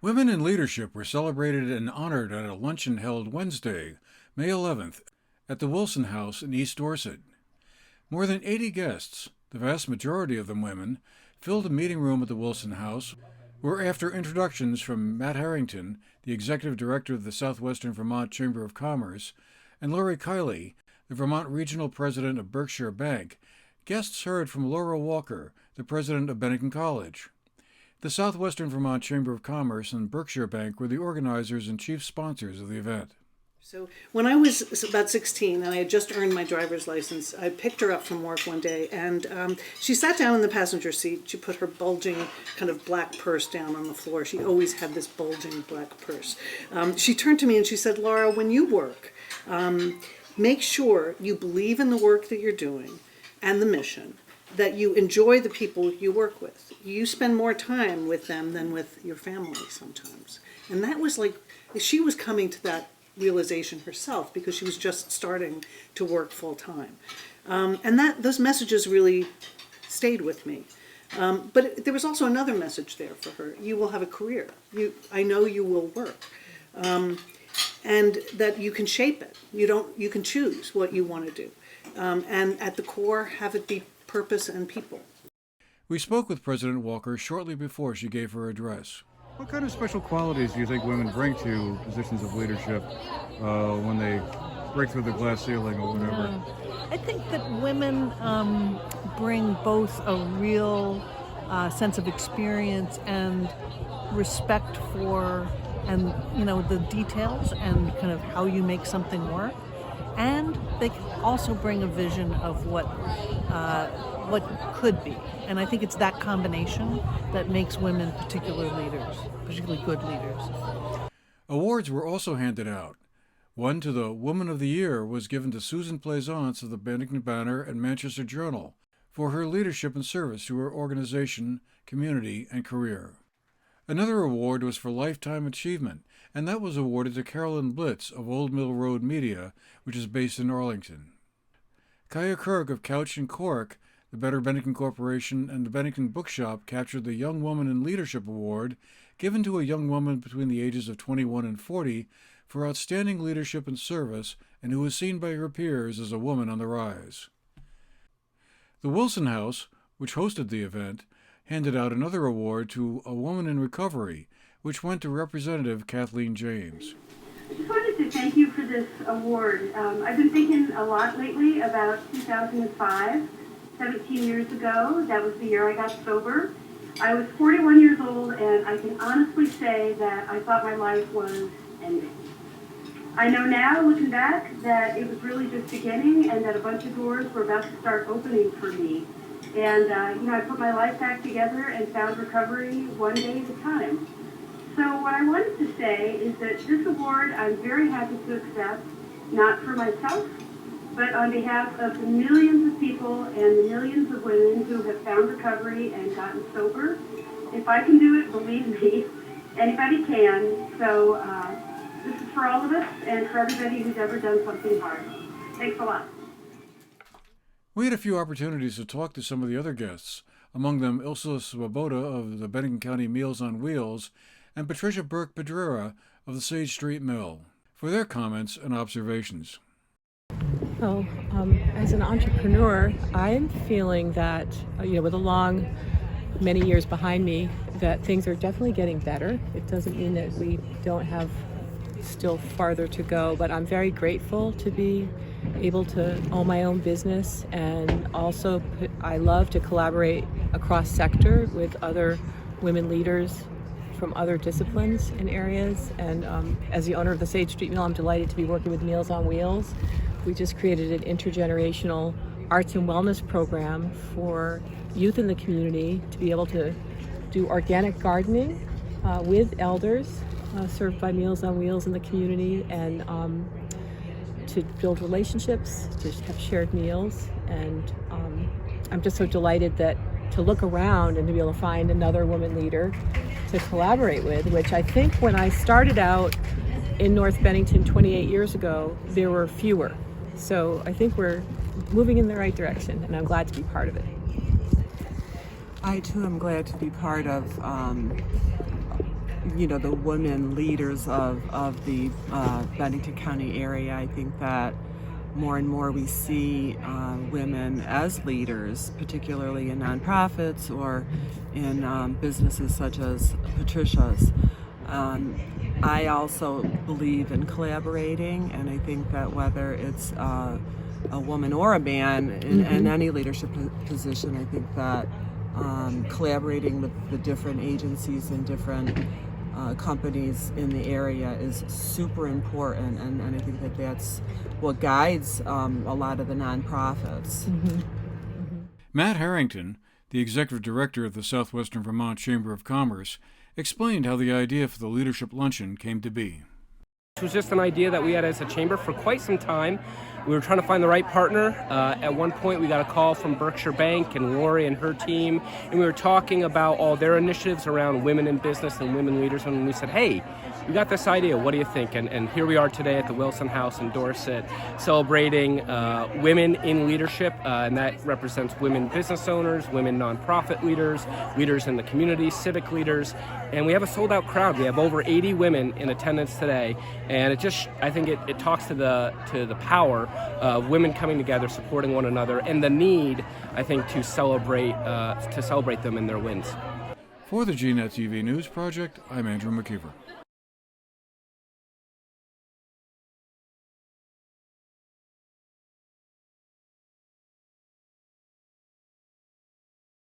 Women in leadership were celebrated and honored at a luncheon held Wednesday, May 11th, at the Wilson House in East Dorset. More than 80 guests, the vast majority of them women, filled a meeting room at the Wilson House, where after introductions from Matt Harrington, the executive director of the Southwestern Vermont Chamber of Commerce, and Lori Kiley, the Vermont regional president of Berkshire Bank, guests heard from Laura Walker, the president of Bennington College. The Southwestern Vermont Chamber of Commerce and Berkshire Bank were the organizers and chief sponsors of the event. So when I was about 16 and I had just earned my driver's license, I picked her up from work one day and she sat down in the passenger seat. She put her bulging kind of black purse down on the floor. She always had this bulging black purse. She turned to me and she said, "Laura, when you work, make sure you believe in the work that you're doing and the mission, that you enjoy the people you work with. You spend more time with them than with your family sometimes." And that was like, she was coming to that realization herself because she was just starting to work full time. And those messages really stayed with me. But there was also another message there for her. You will have a career. I know you will work. And that you can shape it. You can choose what you want to do. And at the core, have it be purpose and people. We spoke with President Walker shortly before she gave her address. What kind of special qualities do you think women bring to positions of leadership when they break through the glass ceiling or whatever? I think that women bring both a real sense of experience and respect for the details and kind of how you make something work. And they can also bring a vision of what could be. And I think it's that combination that makes women particularly good leaders. Awards were also handed out. One to the Woman of the Year was given to Susan Plaisance of the Bennington Banner and Manchester Journal for her leadership and service to her organization, community, and career. Another award was for Lifetime Achievement, and that was awarded to Carolyn Blitz of Old Mill Road Media, which is based in Arlington. Kaya Kirk of Couch and Cork, the Better Bennington Corporation, and the Bennington Bookshop captured the Young Woman in Leadership Award, given to a young woman between the ages of 21 and 40 for outstanding leadership and service, and who was seen by her peers as a woman on the rise. The Wilson House, which hosted the event, handed out another award to a woman in recovery, which went to Representative Kathleen James. I just wanted to thank you for this award. I've been thinking a lot lately about 2005, 17 years ago. That was the year I got sober. I was 41 years old, and I can honestly say that I thought my life was ending. I know now, looking back, that it was really just beginning and that a bunch of doors were about to start opening for me. And, I put my life back together and found recovery one day at a time. So what I wanted to say is that this award I'm very happy to accept, not for myself, but on behalf of the millions of people and the millions of women who have found recovery and gotten sober. If I can do it, believe me, anybody can. So this is for all of us and for everybody who's ever done something hard. Thanks a lot. We had a few opportunities to talk to some of the other guests, among them Ilsa Swoboda of the Bennington County Meals on Wheels and Patricia Burke-Pedreira of the Sage Street Mill, for their comments and observations. Well, as an entrepreneur, I'm feeling that, with the long, many years behind me, that things are definitely getting better. It doesn't mean that we don't have still farther to go, but I'm very grateful to be able to own my own business, and also I love to collaborate across sector with other women leaders from other disciplines and areas. And as the owner of the Sage Street Mill, I'm delighted to be working with Meals on Wheels. We just created an intergenerational arts and wellness program for youth in the community to be able to do organic gardening with elders served by Meals on Wheels in the community, and to build relationships, to have shared meals. And I'm just so delighted to look around and to be able to find another woman leader to collaborate with, which I think when I started out in North Bennington 28 years ago, there were fewer. So I think we're moving in the right direction, and I'm glad to be part of it. I too am glad to be part of the women leaders of the Bennington County area. I think that more and more we see women as leaders, particularly in nonprofits or in businesses such as Patricia's. I also believe in collaborating, and I think that whether it's a woman or a man in any leadership position, I think that collaborating with the different agencies and different companies in the area is super important, and I think that that's what guides a lot of the nonprofits. Matt Harrington, the executive director of the Southwestern Vermont Chamber of Commerce, explained how the idea for the Leadership Luncheon came to be. It was just an idea that we had as a chamber for quite some time. We were trying to find the right partner. At one point, we got a call from Berkshire Bank and Lori and her team, and we were talking about all their initiatives around women in business and women leaders, and we said, hey, we got this idea, what do you think? And here we are today at the Wilson House in Dorset, celebrating women in leadership, and that represents women business owners, women nonprofit leaders, leaders in the community, civic leaders, and we have a sold-out crowd. We have over 80 women in attendance today, and I think it talks to the power of women coming together, supporting one another, and the need, I think, to celebrate them in their wins. For the GNAT-TV News Project, I'm Andrew McKeever.